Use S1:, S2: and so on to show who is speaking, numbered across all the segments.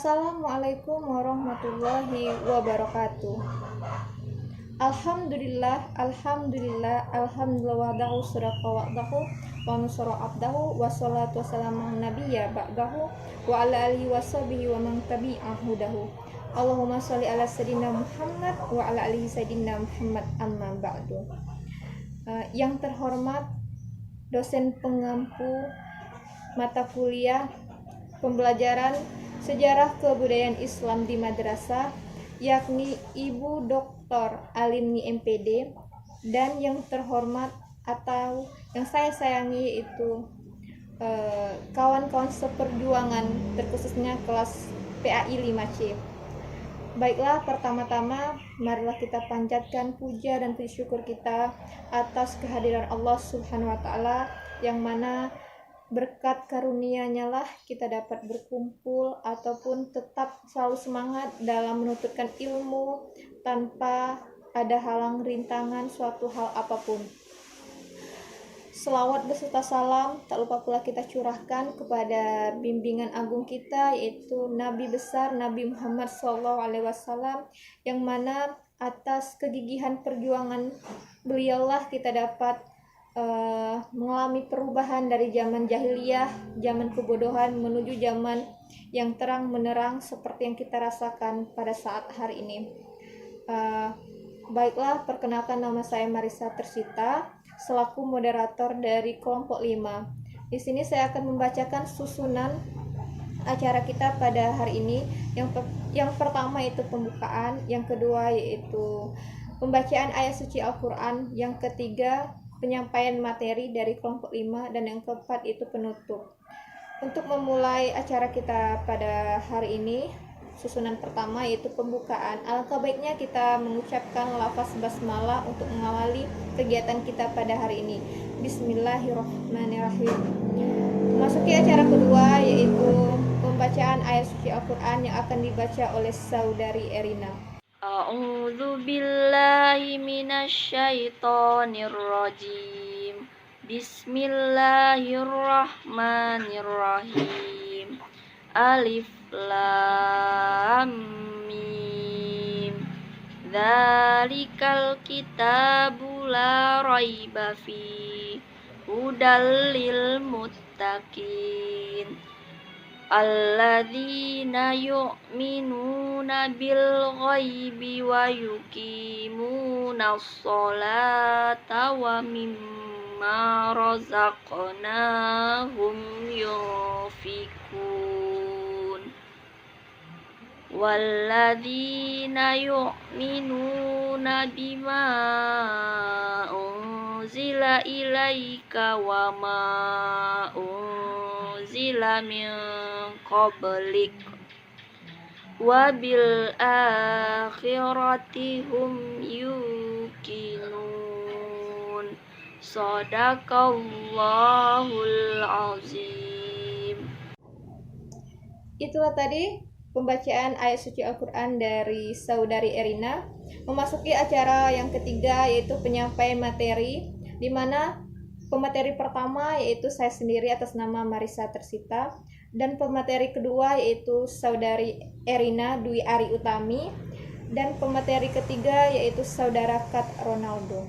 S1: Assalamualaikum warahmatullahi wabarakatuh. Alhamdulillah wa'dahu suraqa wa'dahu wa nusra abdahu wa salatu wassalamu nabiyya ba'dahu wa ala alihi wa sahbihi wa man tabi'ahu hudahu. Allahumma sholli ala sayyidina Muhammad wa ala alihi sayyidina Muhammad amma ba'du. Yang terhormat dosen pengampu mata kuliah pembelajaran Sejarah Kebudayaan Islam di Madrasah, yakni Ibu Dr. Alimni MPD, dan yang terhormat atau yang saya sayangi itu kawan-kawan seperjuangan, terkhususnya kelas PAI 5C. Baiklah, pertama-tama marilah kita panjatkan puja dan puji syukur kita atas kehadiran Allah Subhanahu wa Ta'ala, yang mana berkat karunia-Nya lah kita dapat berkumpul ataupun tetap selalu semangat dalam menuntutkan ilmu tanpa ada halang rintangan suatu hal apapun. Selawat beserta salam tak lupa pula kita curahkan kepada bimbingan agung kita, yaitu Nabi besar Nabi Muhammad SAW, yang mana atas kegigihan perjuangan beliaulah kita dapat mengalami perubahan dari zaman jahiliyah, zaman kebodohan menuju zaman yang terang menerang seperti yang kita rasakan pada saat hari ini. Baiklah, perkenalkan, nama saya Marisa Tersita selaku moderator dari kelompok 5. Di sini saya akan membacakan susunan acara kita pada hari ini. Yang pertama itu pembukaan, yang kedua yaitu pembacaan ayat suci Al-Quran, yang ketiga penyampaian materi dari kelompok 5, dan yang keempat itu penutup. Untuk memulai acara kita pada hari ini, susunan pertama yaitu pembukaan. Alangkah baiknya kita mengucapkan lafaz basmalah untuk mengawali kegiatan kita pada hari ini. Bismillahirrahmanirrahim. Memasuki acara kedua yaitu pembacaan ayat suci Al-Quran yang akan dibaca oleh saudari Erina.
S2: A'udzu billahi minasyaitonir rajim. Bismillahirrahmanirrahim. Alif lam mim. Dzalikal kitabu la raiba fi hudal lil muttaqin. Alladzina yu'minuna bil ghaibi wa yuqimunas sholata wa mimma razaqnahum yunfikun. Walladzina yu'minuna bima unzila ilaika wa ma unzila min qablik wa bil akhirati hum yuqinun. Shadaqallahul azim.
S1: Itulah tadi pembacaan ayat suci Al-Quran dari saudari Erina. Memasuki acara yang ketiga yaitu penyampaian materi, di mana pemateri pertama yaitu saya sendiri atas nama Marisa Tersita, dan pemateri kedua yaitu saudari Erina Dwi Ari Utami, dan pemateri ketiga yaitu saudara Kat Ronaldo.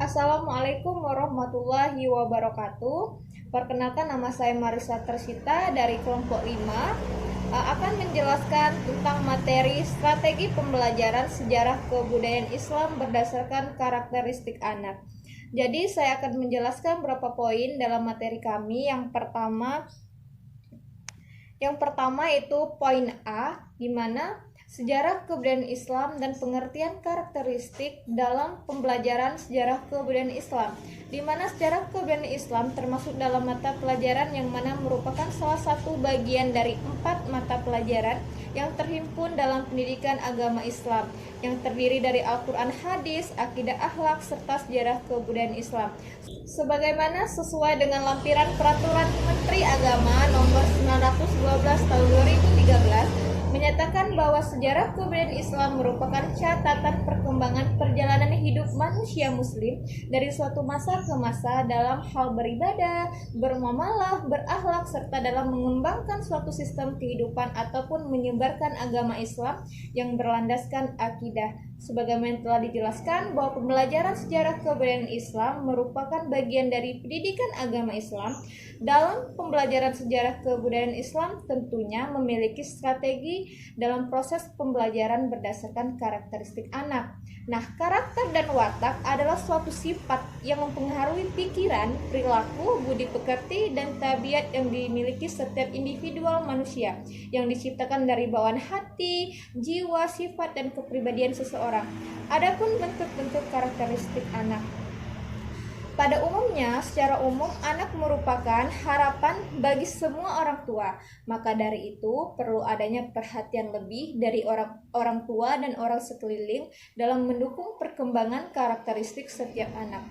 S1: Assalamualaikum warahmatullahi wabarakatuh. Perkenalkan, nama saya Marisa Tersita dari kelompok 5, akan menjelaskan tentang materi strategi pembelajaran sejarah kebudayaan Islam berdasarkan karakteristik anak. Jadi saya akan menjelaskan beberapa poin dalam materi kami. Yang pertama itu poin A, di mana sejarah kebudayaan Islam dan pengertian karakteristik dalam pembelajaran sejarah kebudayaan Islam, di mana sejarah kebudayaan Islam termasuk dalam mata pelajaran yang mana merupakan salah satu bagian dari 4 mata pelajaran yang terhimpun dalam pendidikan agama Islam, yang terdiri dari Al-Quran, hadis, akidah, akhlak, serta sejarah kebudayaan Islam, sebagaimana sesuai dengan lampiran Peraturan Menteri Agama Nomor 912 Tahun 2013 menyatakan menyatakan bahwa sejarah kebudayaan Islam merupakan catatan perkembangan perjalanan hidup manusia muslim dari suatu masa ke masa dalam hal beribadah, bermuamalah, berakhlak, serta dalam mengembangkan suatu sistem kehidupan ataupun menyebarkan agama Islam yang berlandaskan akidah. Sebagaimana telah dijelaskan bahwa pembelajaran sejarah kebudayaan Islam merupakan bagian dari pendidikan agama Islam. Dalam pembelajaran sejarah kebudayaan Islam tentunya memiliki strategi dalam proses pembelajaran berdasarkan karakteristik anak. Nah, karakter dan watak adalah suatu sifat yang mempengaruhi pikiran, perilaku, budi pekerti, dan tabiat yang dimiliki setiap individual manusia yang diciptakan dari bawaan hati, jiwa, sifat, dan kepribadian seseorang. Adapun bentuk-bentuk karakteristik anak. Pada umumnya, secara umum, anak merupakan harapan bagi semua orang tua. Maka dari itu, perlu adanya perhatian lebih dari orang tua dan orang sekeliling dalam mendukung perkembangan karakteristik setiap anak.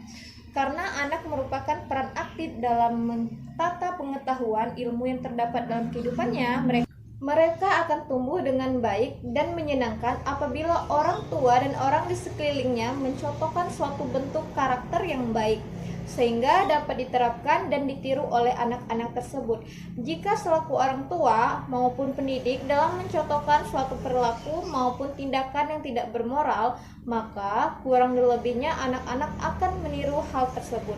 S1: Karena anak merupakan peran aktif dalam mentata pengetahuan ilmu yang terdapat dalam kehidupannya, mereka akan tumbuh dengan baik dan menyenangkan apabila orang tua dan orang di sekelilingnya mencontohkan suatu bentuk karakter yang baik, sehingga dapat diterapkan dan ditiru oleh anak-anak tersebut. Jika selaku orang tua maupun pendidik dalam mencontohkan suatu perilaku maupun tindakan yang tidak bermoral, maka kurang lebihnya anak-anak akan meniru hal tersebut.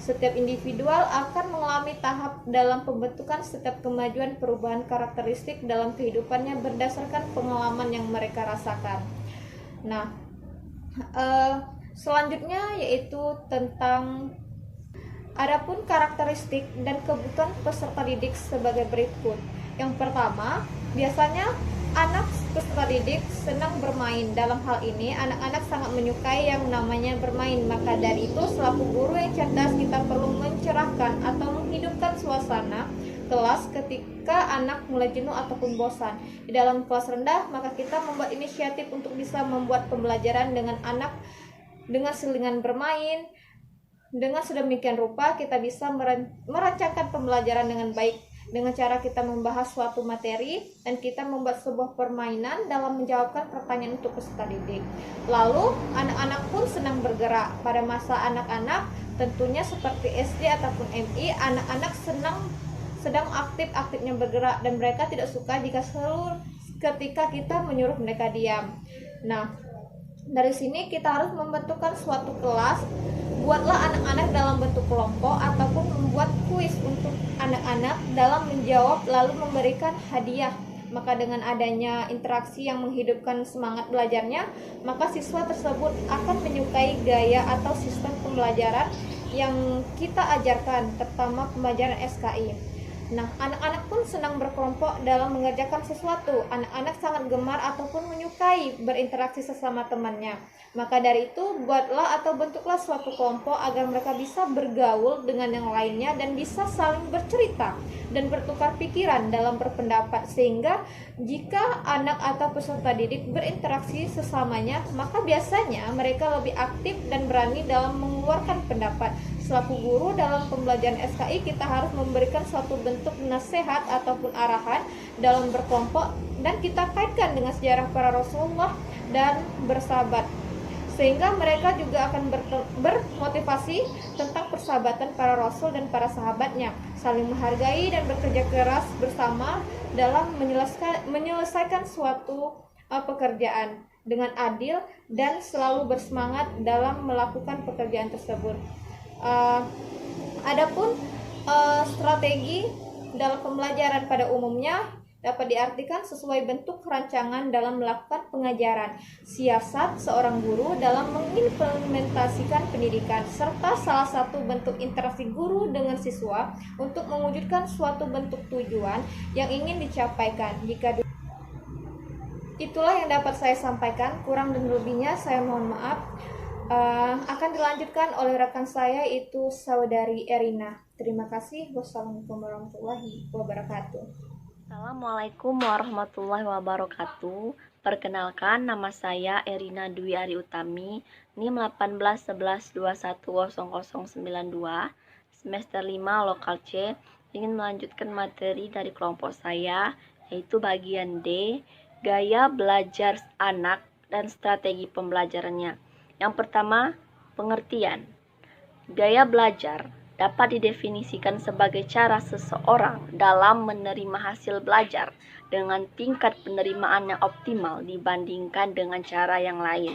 S1: Setiap individual akan mengalami tahap dalam pembentukan setiap kemajuan perubahan karakteristik dalam kehidupannya berdasarkan pengalaman yang mereka rasakan. Nah, selanjutnya yaitu tentang adapun karakteristik dan kebutuhan peserta didik sebagai berikut. Yang pertama, biasanya anak peserta didik senang bermain. Dalam hal ini, anak-anak sangat menyukai yang namanya bermain. Maka dari itu, selaku guru yang cerdas, kita perlu mencerahkan atau menghidupkan suasana kelas ketika anak mulai jenuh ataupun bosan. Di dalam kelas rendah, maka kita membuat inisiatif untuk bisa membuat pembelajaran dengan anak dengan selingan bermain. Dengan sedemikian rupa, kita bisa merancangkan pembelajaran dengan baik dengan cara kita membahas suatu materi dan kita membuat sebuah permainan dalam menjawabkan pertanyaan untuk peserta didik. Lalu anak-anak pun senang bergerak. Pada masa anak-anak tentunya seperti SD ataupun MI, anak-anak sedang aktif-aktifnya bergerak dan mereka tidak suka jika ketika kita menyuruh mereka diam. Nah, dari sini kita harus membentukkan suatu kelas. Buatlah anak-anak dalam bentuk kelompok ataupun membuat kuis untuk anak-anak dalam menjawab lalu memberikan hadiah. Maka dengan adanya interaksi yang menghidupkan semangat belajarnya, maka siswa tersebut akan menyukai gaya atau sistem pembelajaran yang kita ajarkan, terutama pembelajaran SKI. Nah, anak-anak pun senang berkelompok dalam mengerjakan sesuatu. Anak-anak sangat gemar ataupun menyukai berinteraksi sesama temannya. Maka dari itu, buatlah atau bentuklah suatu kelompok agar mereka bisa bergaul dengan yang lainnya dan bisa saling bercerita dan bertukar pikiran dalam berpendapat. Sehingga jika anak atau peserta didik berinteraksi sesamanya, maka biasanya mereka lebih aktif dan berani dalam mengeluarkan pendapat. Selaku guru dalam pembelajaran SKI, kita harus memberikan suatu bentuk nasihat ataupun arahan dalam berkelompok dan kita kaitkan dengan sejarah para Rasulullah dan bersahabat, sehingga mereka juga akan bermotivasi tentang persahabatan para Rasul dan para sahabatnya, saling menghargai dan bekerja keras bersama dalam menyelesaikan suatu pekerjaan dengan adil dan selalu bersemangat dalam melakukan pekerjaan tersebut. Adapun strategi dalam pembelajaran pada umumnya dapat diartikan sesuai bentuk rancangan dalam melakukan pengajaran, siasat seorang guru dalam mengimplementasikan pendidikan, serta salah satu bentuk interaksi guru dengan siswa untuk mewujudkan suatu bentuk tujuan yang ingin dicapaikan. Itulah yang dapat saya sampaikan, kurang dan lebihnya saya mohon maaf. Akan dilanjutkan oleh rekan saya, itu saudari Erina. Terima kasih. Wassalamualaikum warahmatullahi wabarakatuh.
S2: Assalamualaikum warahmatullahi wabarakatuh. Perkenalkan, nama saya Erina Dwi Ari Utami, NIM 1811210092, semester 5 lokal C. Ingin melanjutkan materi dari kelompok saya, yaitu bagian D, gaya belajar anak dan strategi pembelajarannya. Yang pertama, pengertian. Gaya belajar dapat didefinisikan sebagai cara seseorang dalam menerima hasil belajar dengan tingkat penerimaan yang optimal dibandingkan dengan cara yang lain.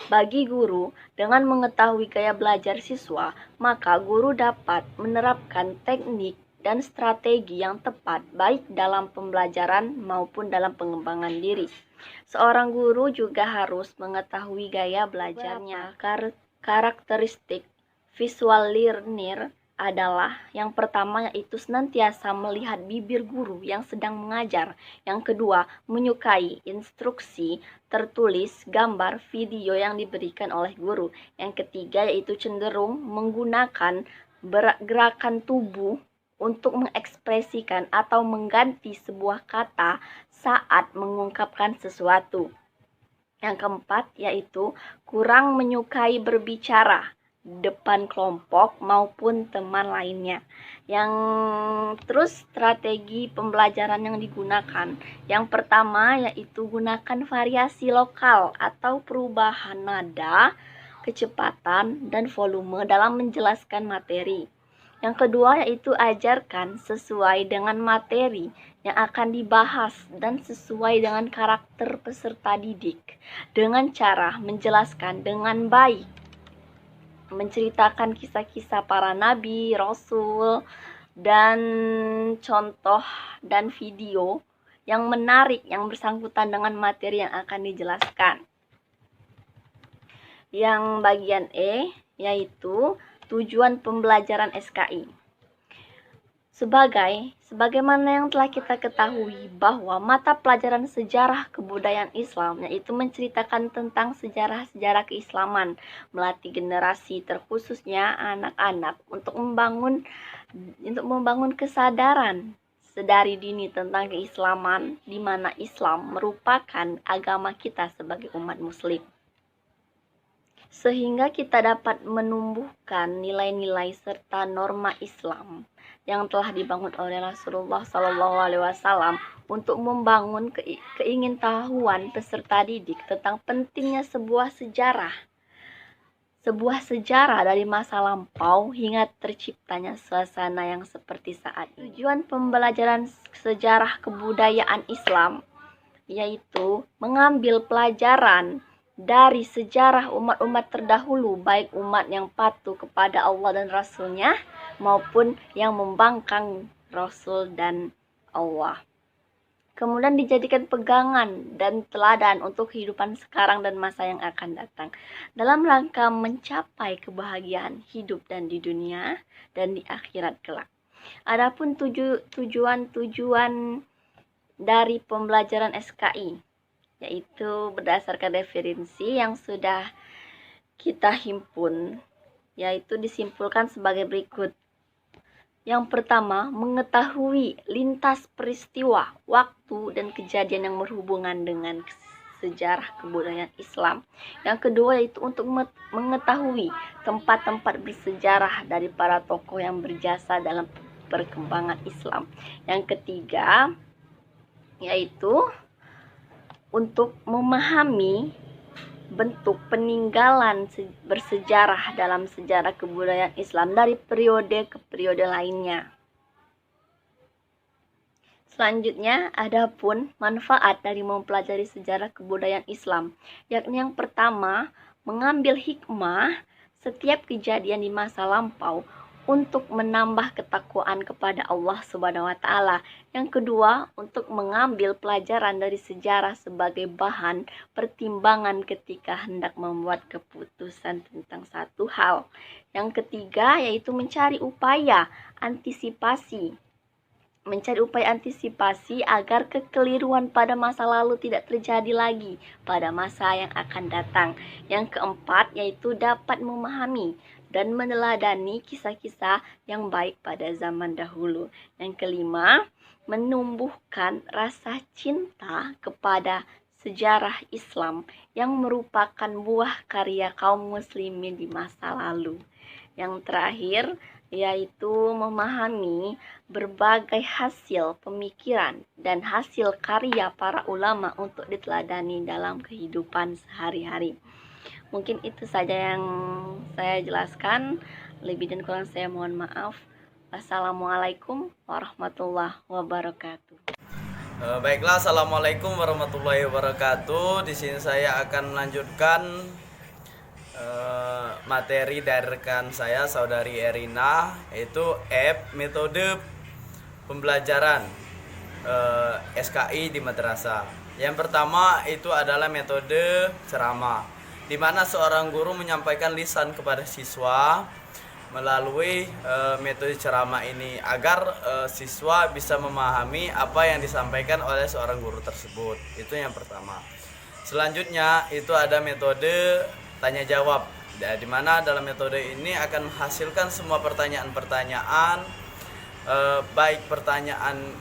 S2: Bagi guru, dengan mengetahui gaya belajar siswa, maka guru dapat menerapkan teknik dan strategi yang tepat baik dalam pembelajaran maupun dalam pengembangan diri. Seorang guru juga harus mengetahui gaya belajarnya. Karakteristik visual learner adalah yang pertama yaitu senantiasa melihat bibir guru yang sedang mengajar. Yang kedua, menyukai instruksi tertulis, gambar, video yang diberikan oleh guru. Yang ketiga yaitu cenderung menggunakan gerakan tubuh untuk mengekspresikan atau mengganti sebuah kata saat mengungkapkan sesuatu. Yang keempat yaitu kurang menyukai berbicara depan kelompok maupun teman lainnya. Yang terus strategi pembelajaran yang digunakan. Yang pertama yaitu gunakan variasi lokal atau perubahan nada, kecepatan, dan volume dalam menjelaskan materi. Yang kedua yaitu ajarkan sesuai dengan materi yang akan dibahas dan sesuai dengan karakter peserta didik dengan cara menjelaskan dengan baik, menceritakan kisah-kisah para nabi, rasul, dan contoh dan video yang menarik yang bersangkutan dengan materi yang akan dijelaskan. Yang bagian E yaitu tujuan pembelajaran SKI. Sebagaimana yang telah kita ketahui bahwa mata pelajaran sejarah kebudayaan Islam yaitu menceritakan tentang sejarah-sejarah keislaman, melatih generasi terkhususnya anak-anak untuk membangun kesadaran sedari dini tentang keislaman, di mana Islam merupakan agama kita sebagai umat muslim. Sehingga kita dapat menumbuhkan nilai-nilai serta norma Islam yang telah dibangun oleh Rasulullah SAW untuk membangun keingintahuan peserta didik tentang pentingnya sebuah sejarah dari masa lampau hingga terciptanya suasana yang seperti saat ini. Tujuan pembelajaran sejarah kebudayaan Islam yaitu mengambil pelajaran dari sejarah umat-umat terdahulu, baik umat yang patuh kepada Allah dan Rasul-Nya maupun yang membangkang Rasul dan Allah. Kemudian dijadikan pegangan dan teladan untuk kehidupan sekarang dan masa yang akan datang dalam rangka mencapai kebahagiaan hidup dan di dunia dan di akhirat kelak. Adapun tujuan-tujuan dari pembelajaran SKI yaitu berdasarkan referensi yang sudah kita himpun, yaitu disimpulkan sebagai berikut. Yang pertama, mengetahui lintas peristiwa, waktu, dan kejadian yang berhubungan dengan sejarah kebudayaan Islam. Yang kedua yaitu untuk mengetahui tempat-tempat bersejarah dari para tokoh yang berjasa dalam perkembangan Islam. Yang ketiga yaitu untuk memahami bentuk peninggalan bersejarah dalam sejarah kebudayaan Islam dari periode ke periode lainnya. Selanjutnya, adapun manfaat dari mempelajari sejarah kebudayaan Islam, yakni yang pertama, mengambil hikmah setiap kejadian di masa lampau untuk menambah ketakwaan kepada Allah Subhanahu wa taala. Yang kedua, untuk mengambil pelajaran dari sejarah sebagai bahan pertimbangan ketika hendak membuat keputusan tentang satu hal. Yang ketiga, yaitu mencari upaya antisipasi agar kekeliruan pada masa lalu tidak terjadi lagi pada masa yang akan datang. Yang keempat, yaitu dapat memahami dan meneladani kisah-kisah yang baik pada zaman dahulu. Yang kelima, menumbuhkan rasa cinta kepada sejarah Islam yang merupakan buah karya kaum muslimin di masa lalu. Yang terakhir, yaitu memahami berbagai hasil pemikiran dan hasil karya para ulama untuk diteladani dalam kehidupan sehari-hari. Mungkin itu saja yang saya jelaskan. Lebih dan kurang saya mohon maaf. Assalamualaikum warahmatullahi wabarakatuh.
S3: Baiklah, assalamualaikum warahmatullahi wabarakatuh. Di sini saya akan melanjutkan materi dari rekan saya, saudari Erina, yaitu metode pembelajaran SKI di madrasah. Yang pertama itu adalah metode ceramah, di mana seorang guru menyampaikan lisan kepada siswa melalui metode ceramah ini agar siswa bisa memahami apa yang disampaikan oleh seorang guru tersebut. Itu yang pertama. Selanjutnya itu ada metode tanya jawab, di mana dalam metode ini akan menghasilkan semua pertanyaan-pertanyaan, baik pertanyaan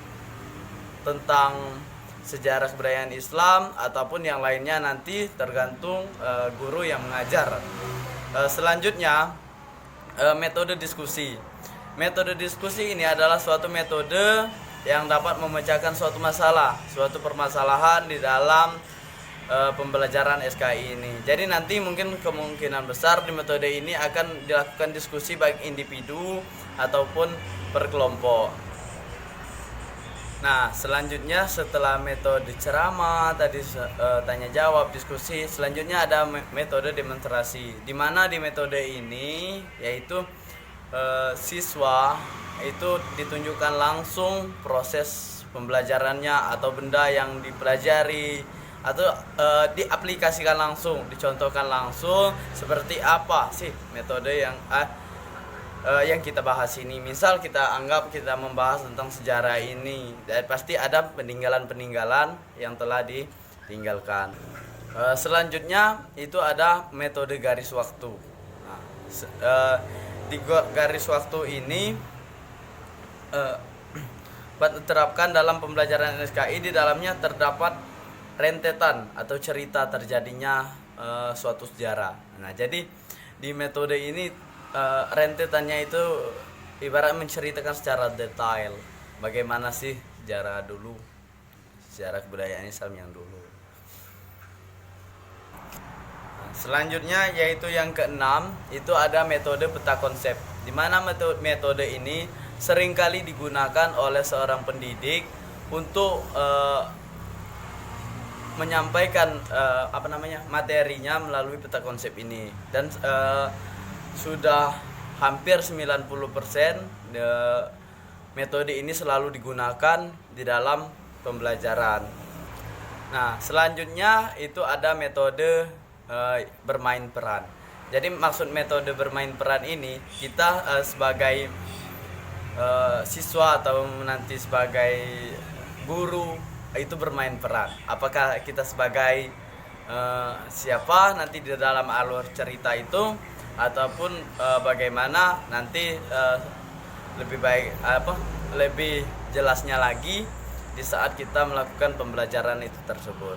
S3: tentang sejarah kebudayaan Islam ataupun yang lainnya, nanti tergantung guru yang mengajar. Selanjutnya metode diskusi. Metode diskusi ini adalah suatu metode yang dapat memecahkan suatu masalah, suatu permasalahan di dalam pembelajaran SKI ini. Jadi nanti mungkin kemungkinan besar di metode ini akan dilakukan diskusi baik individu ataupun per kelompok. Nah, selanjutnya setelah metode ceramah tadi, tanya jawab, diskusi, selanjutnya ada metode demonstrasi, di mana di metode ini yaitu siswa itu ditunjukkan langsung proses pembelajarannya atau benda yang dipelajari, atau diaplikasikan langsung, dicontohkan langsung seperti apa sih metode yang kita bahas ini. Misal kita anggap kita membahas tentang sejarah ini, dan pasti ada peninggalan-peninggalan yang telah ditinggalkan. Selanjutnya itu ada metode garis waktu. Nah, di garis waktu ini diterapkan dalam pembelajaran SKI. Di dalamnya terdapat rentetan atau cerita terjadinya suatu sejarah. Nah, jadi di metode ini rentetannya itu ibarat menceritakan secara detail bagaimana sih sejarah dulu, sejarah kebudayaan Islam yang dulu. Nah, selanjutnya yaitu yang keenam, itu ada metode peta konsep, di mana metode ini seringkali digunakan oleh seorang pendidik untuk menyampaikan materinya melalui peta konsep ini. Dan sudah hampir 90% metode ini selalu digunakan di dalam pembelajaran. Nah, selanjutnya itu ada metode bermain peran. Jadi maksud metode bermain peran ini, kita sebagai siswa atau nanti sebagai guru itu bermain peran. Apakah kita sebagai siapa nanti di dalam alur cerita itu, ataupun bagaimana nanti lebih jelasnya lagi di saat kita melakukan pembelajaran itu tersebut.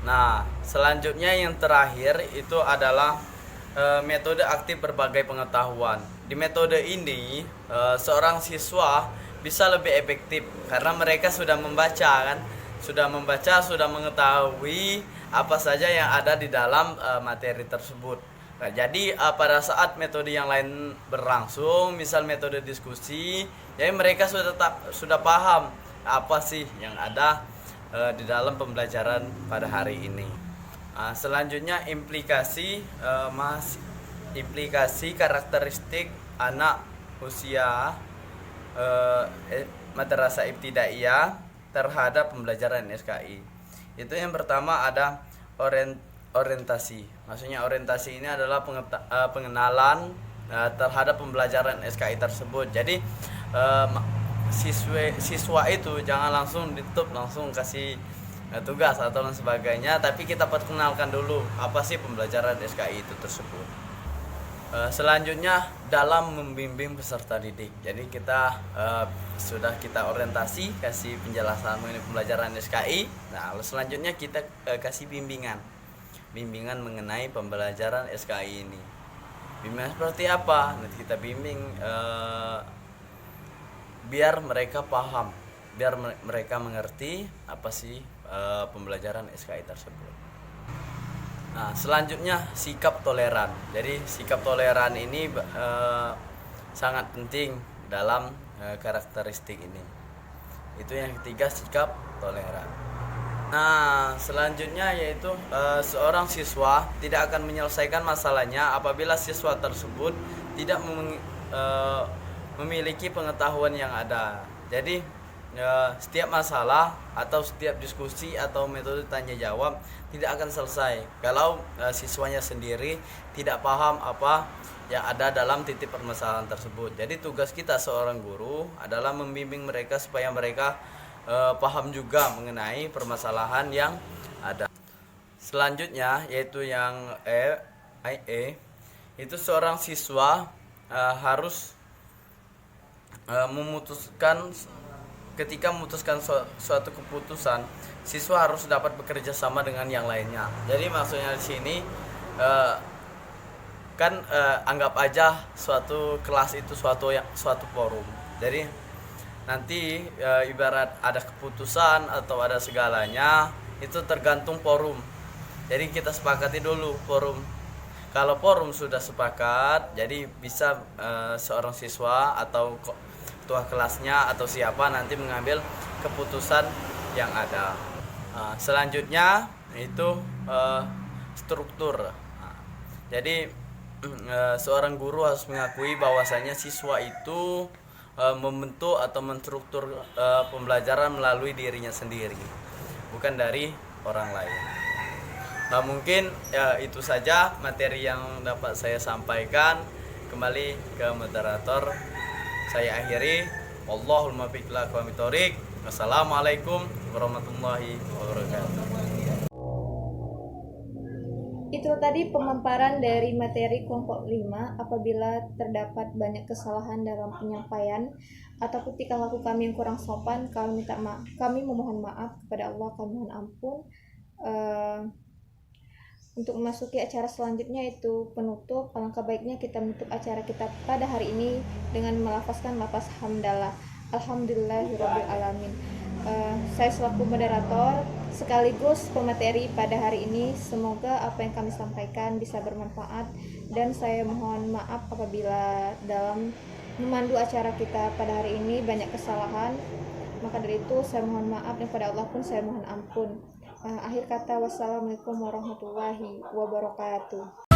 S3: Nah, selanjutnya yang terakhir itu adalah metode aktif berbagai pengetahuan. Di metode ini seorang siswa bisa lebih efektif karena mereka sudah membaca, sudah mengetahui apa saja yang ada di dalam materi tersebut. Nah, jadi pada saat metode yang lain berlangsung, misal metode diskusi, jadi mereka sudah paham apa sih yang ada di dalam pembelajaran pada hari ini. Nah, selanjutnya implikasi karakteristik anak usia madrasah ibtidaiyah terhadap pembelajaran SKI. Itu yang pertama ada orientasi. Maksudnya orientasi ini adalah pengenalan terhadap pembelajaran SKI tersebut. Jadi siswa itu jangan langsung ditutup, langsung kasih tugas atau lain sebagainya, tapi kita perkenalkan dulu apa sih pembelajaran SKI itu tersebut. Selanjutnya dalam membimbing peserta didik. Jadi kita sudah kita orientasi, kasih penjelasan mengenai pembelajaran SKI. Nah, lalu selanjutnya kita kasih bimbingan mengenai pembelajaran SKI ini. Bimbingan seperti apa? Nanti kita bimbing biar mereka paham, biar mereka mengerti apa sih pembelajaran SKI tersebut. Nah, selanjutnya sikap toleran. Jadi sikap toleran ini sangat penting dalam karakteristik ini. Itu yang ketiga, sikap toleran. Nah, selanjutnya yaitu seorang siswa tidak akan menyelesaikan masalahnya apabila siswa tersebut tidak memiliki pengetahuan yang ada. Jadi setiap masalah atau setiap diskusi atau metode tanya jawab tidak akan selesai kalau siswanya sendiri tidak paham apa yang ada dalam titik permasalahan tersebut. Jadi tugas kita seorang guru adalah membimbing mereka supaya mereka paham juga mengenai permasalahan yang ada. Selanjutnya yaitu yang E, itu seorang siswa harus ketika memutuskan suatu keputusan, siswa harus dapat bekerja sama dengan yang lainnya. Jadi maksudnya di sini anggap aja suatu kelas itu suatu forum. Jadi nanti ibarat ada keputusan atau ada segalanya itu tergantung forum. Jadi kita sepakati dulu forum. Kalau forum sudah sepakat, jadi bisa seorang siswa atau ketua kelasnya atau siapa nanti mengambil keputusan yang ada. Selanjutnya itu struktur. Jadi seorang guru harus mengakui bahwasanya siswa itu membentuk atau menstruktur pembelajaran melalui dirinya sendiri, bukan dari orang lain. Nah, mungkin itu saja materi yang dapat saya sampaikan. Kembali ke moderator. Saya akhiri. Wallahul muwaffiq ila aqwamit thoriq. Wassalamualaikum warahmatullahi wabarakatuh.
S1: Itu tadi pemaparan dari materi kelompok 5. Apabila terdapat banyak kesalahan dalam penyampaian atau tingkah laku kami yang kurang sopan, kami memohon maaf kepada Allah, kami mohon ampun. Untuk memasuki acara selanjutnya itu penutup. Alangkah baiknya kita menutup acara kita pada hari ini dengan melafazkan lafaz hamdalah. Alhamdulillahirabbil alamin. Saya selaku moderator sekaligus pemateri pada hari ini, semoga apa yang kami sampaikan bisa bermanfaat, dan saya mohon maaf apabila dalam memandu acara kita pada hari ini banyak kesalahan. Maka dari itu saya mohon maaf, dan pada Allah pun saya mohon ampun. Akhir kata, wassalamualaikum warahmatullahi wabarakatuh.